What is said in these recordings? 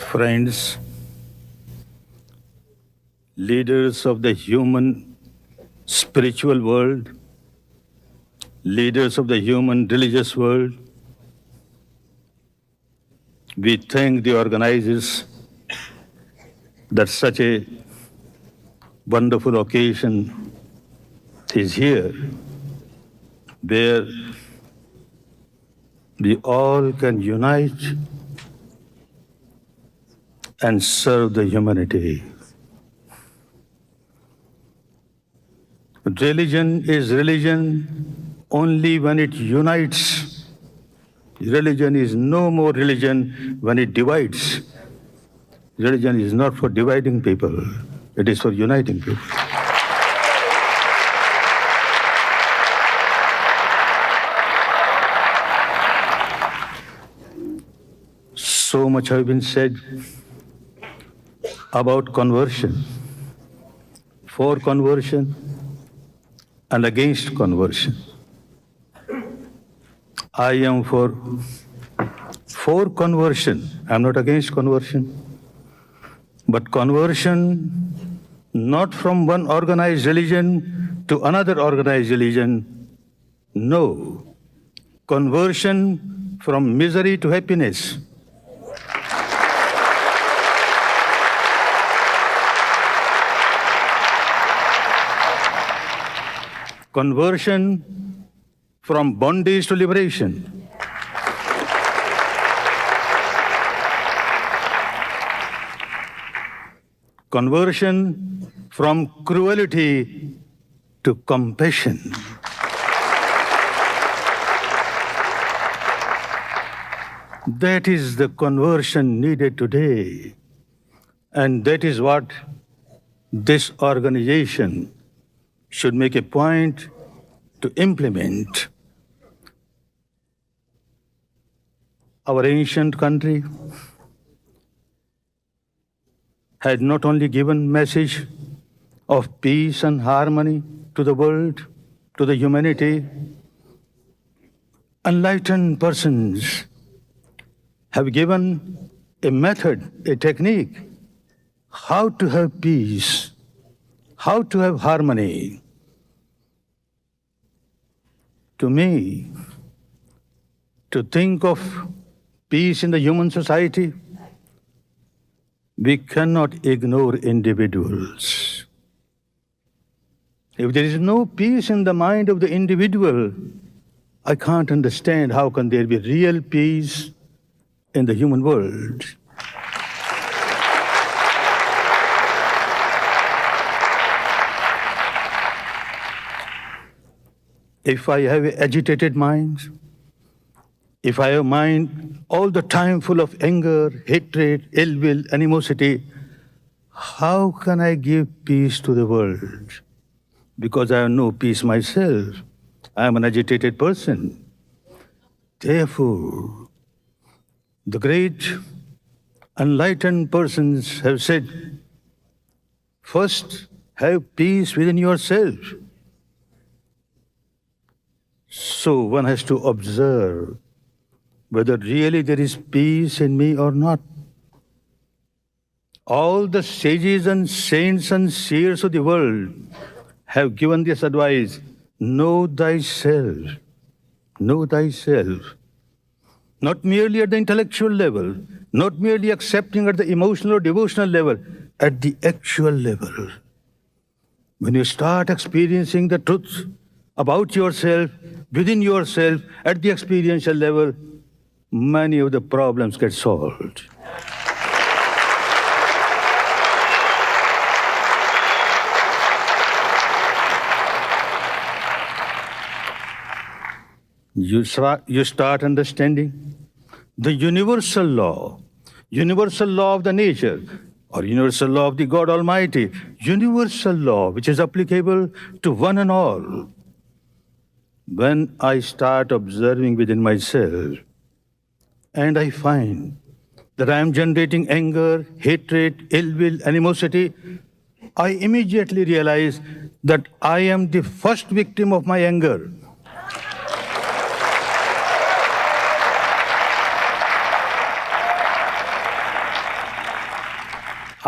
friends, leaders of the human spiritual world, leaders of the human religious world, we thank the organizers that such a wonderful occasion is here, where we all can unite and serve the humanity. Religion is religion only when it unites. Religion is no more religion when it divides. Religion is not for dividing people, it is for uniting people. So much has been said about conversion, for conversion and against conversion. I am for conversion. I am not against conversion. But conversion not from one organized religion to another organized religion. No. Conversion from misery to happiness. Conversion from bondage to liberation. Conversion from cruelty to compassion. That is the conversion needed today. And that is what this organization should make a point to implement. Our ancient country had not only given message of peace and harmony to the world, to the humanity, enlightened persons have given a method, a technique, how to have peace, how to have harmony. To me, to think of peace in the human society, we cannot ignore individuals. If there is no peace in the mind of the individual, I can't understand how can there be real peace in the human world. If I have an agitated mind, if I have a mind all the time full of anger, hatred, ill will, animosity, how can I give peace to the world? Because I have no peace myself. I am an agitated person. Therefore, the great enlightened persons have said, first have peace within yourself. So one has to observe whether really there is peace in me or not. All the sages and saints and seers of the world have given this advice: know thyself, know thyself. Not merely at the intellectual level, not merely accepting at the emotional or devotional level, at the actual level. When you start experiencing the truth about yourself, within yourself, at the experiential level, many of the problems get solved. You start understanding the universal law of the nature, or universal law of the God Almighty, universal law which is applicable to one and all. When I start observing within myself, and I find that I am generating anger, hatred, ill will, animosity, I immediately realize that I am the first victim of my anger.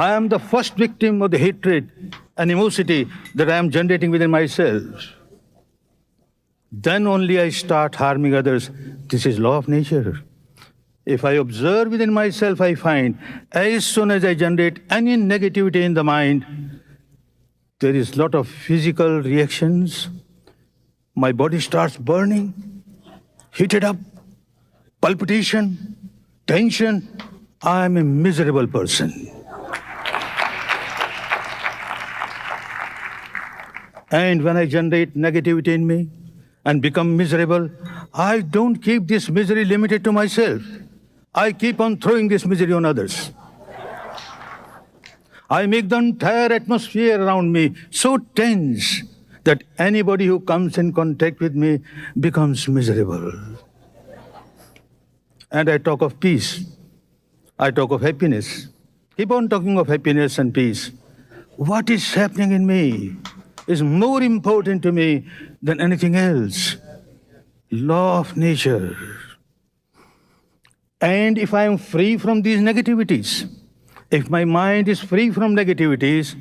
I am the first victim of the hatred, animosity that I am generating within myself. Then only I start harming others. This is law of nature. If I observe within myself, I find as soon as I generate any negativity in the mind, there is a lot of physical reactions. My body starts burning, heated up, palpitation, tension. I am a miserable person. And when I generate negativity in me and become miserable, I don't keep this misery limited to myself. I keep on throwing this misery on others. I make the entire atmosphere around me so tense that anybody who comes in contact with me becomes miserable. And I talk of peace. I talk of happiness. Keep on talking of happiness and peace. What is happening in me is more important to me than anything else. Law of nature. And if I am free from these negativities, if my mind is free from negativities,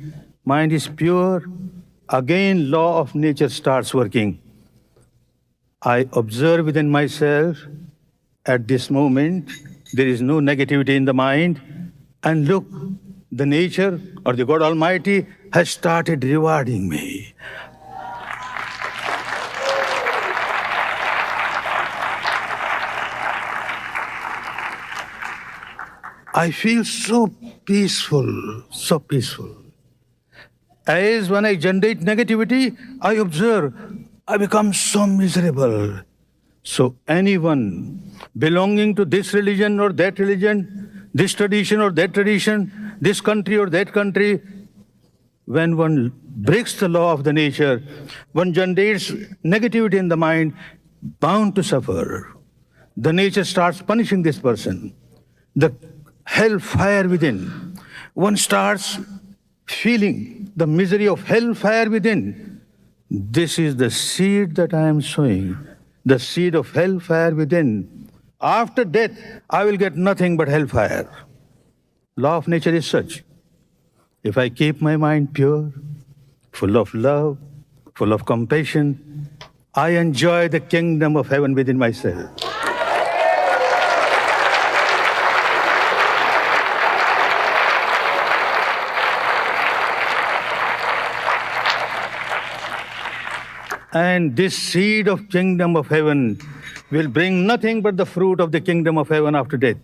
mind is pure, again law of nature starts working. I observe within myself, at this moment, there is no negativity in the mind, and look, the nature or the God Almighty has started rewarding me. I feel so peaceful, so peaceful. As when I generate negativity, I observe, I become so miserable. So anyone belonging to this religion or that religion, this tradition or that tradition, this country or that country, when one breaks the law of the nature, one generates negativity in the mind, bound to suffer. The nature starts punishing this person. The hellfire within. One starts feeling the misery of hellfire within. This is the seed that I am sowing, the seed of hellfire within. After death, I will get nothing but hellfire. Law of nature is such. If I keep my mind pure, full of love, full of compassion, I enjoy the kingdom of heaven within myself. And this seed of kingdom of heaven will bring nothing but the fruit of the kingdom of heaven after death.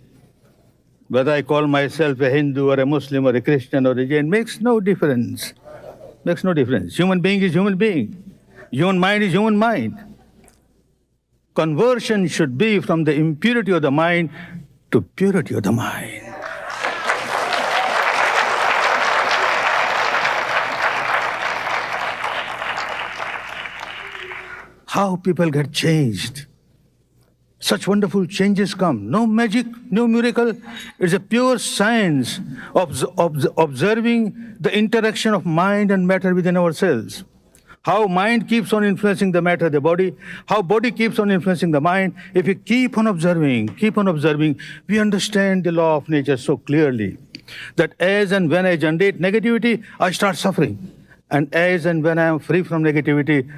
Whether I call myself a Hindu or a Muslim or a Christian or a Jain makes no difference. Makes no difference. Human being is human being. Human mind is human mind. Conversion should be from the impurity of the mind to purity of the mind. How people get changed. Such wonderful changes come. No magic, no miracle. It's a pure science of observing the interaction of mind and matter within ourselves. How mind keeps on influencing the matter, the body. How body keeps on influencing the mind. If we keep on observing, we understand the law of nature so clearly that as and when I generate negativity, I start suffering. And as and when I am free from negativity,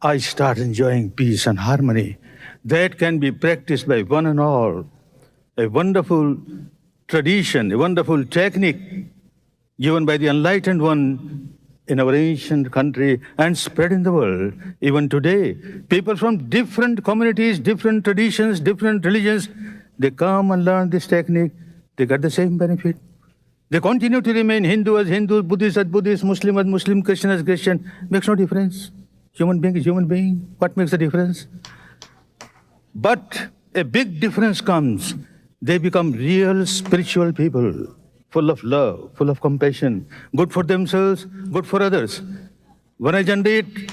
I start enjoying peace and harmony. That can be practiced by one and all. A wonderful tradition, a wonderful technique given by the enlightened one in our ancient country and spread in the world. Even today, people from different communities, different traditions, different religions, they come and learn this technique. They get the same benefit. They continue to remain Hindu as Hindu, Buddhist as Buddhist, Muslim as Muslim, Christian as Christian. Makes no difference. Human being is human being. What makes the difference? But a big difference comes. They become real spiritual people, full of love, full of compassion, good for themselves, good for others. When I generate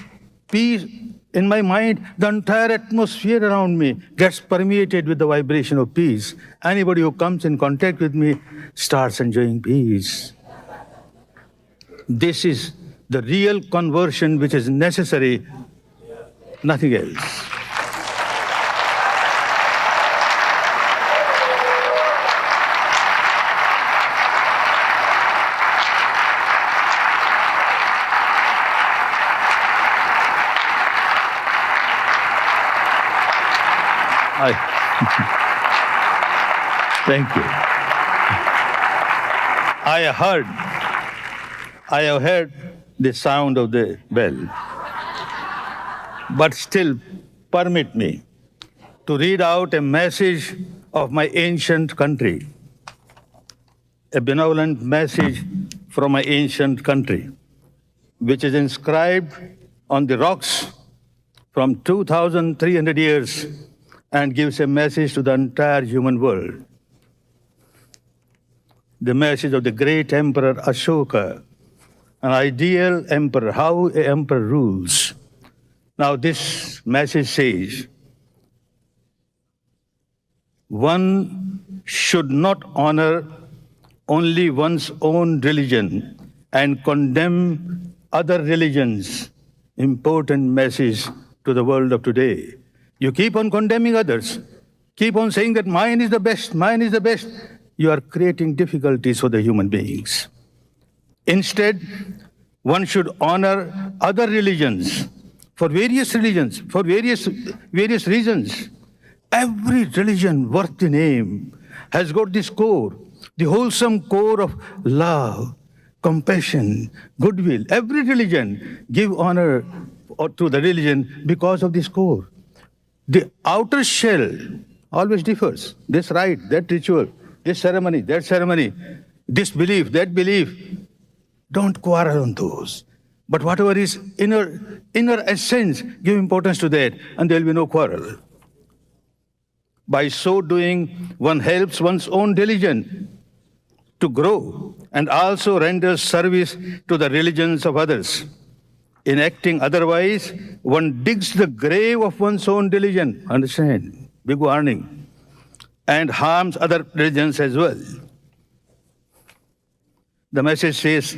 peace in my mind, the entire atmosphere around me gets permeated with the vibration of peace. Anybody who comes in contact with me starts enjoying peace. This is the real conversion which is necessary, nothing else. Thank you. I have heard the sound of the bell. But still, permit me to read out a message of my ancient country, a benevolent message from my ancient country, which is inscribed on the rocks from 2,300 years and gives a message to the entire human world. The message of the great Emperor Ashoka, an ideal emperor, how an emperor rules. Now this message says, one should not honor only one's own religion and condemn other religions. Important message to the world of today. You keep on condemning others, keep on saying that mine is the best, mine is the best. You are creating difficulties for the human beings. Instead, one should honor other religions for various reasons. Every religion worth the name has got this core, the wholesome core of love, compassion, goodwill. Every religion give honor to the religion because of this core. The outer shell always differs. This rite, that ritual, this ceremony, that ceremony, this belief, that belief. Don't quarrel on those. But whatever is inner essence, give importance to that, and there will be no quarrel. By so doing, one helps one's own religion to grow and also renders service to the religions of others. In acting otherwise, one digs the grave of one's own religion, understand? Big warning. And harms other religions as well. The message says,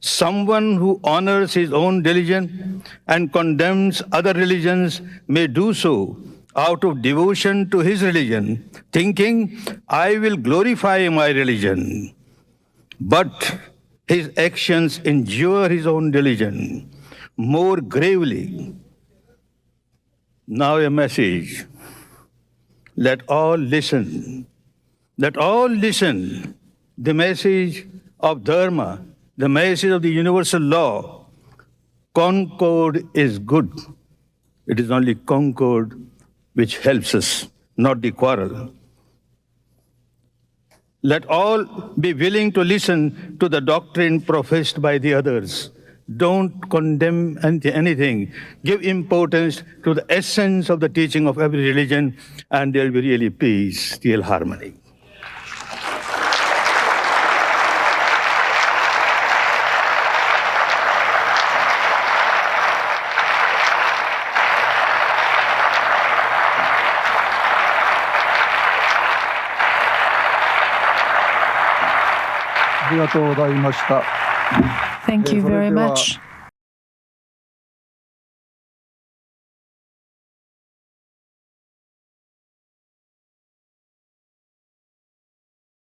someone who honors his own religion and condemns other religions may do so out of devotion to his religion, thinking, I will glorify my religion. But his actions injure his own religion more gravely. Now a message. Let all listen. Let all listen. The message of Dharma, the message of the universal law. Concord is good. It is only concord which helps us, not the quarrel. Let all be willing to listen to the doctrine professed by the others. Don't condemn anything. Give importance to the essence of the teaching of every religion, and there will be really peace, real harmony. Thank you very much.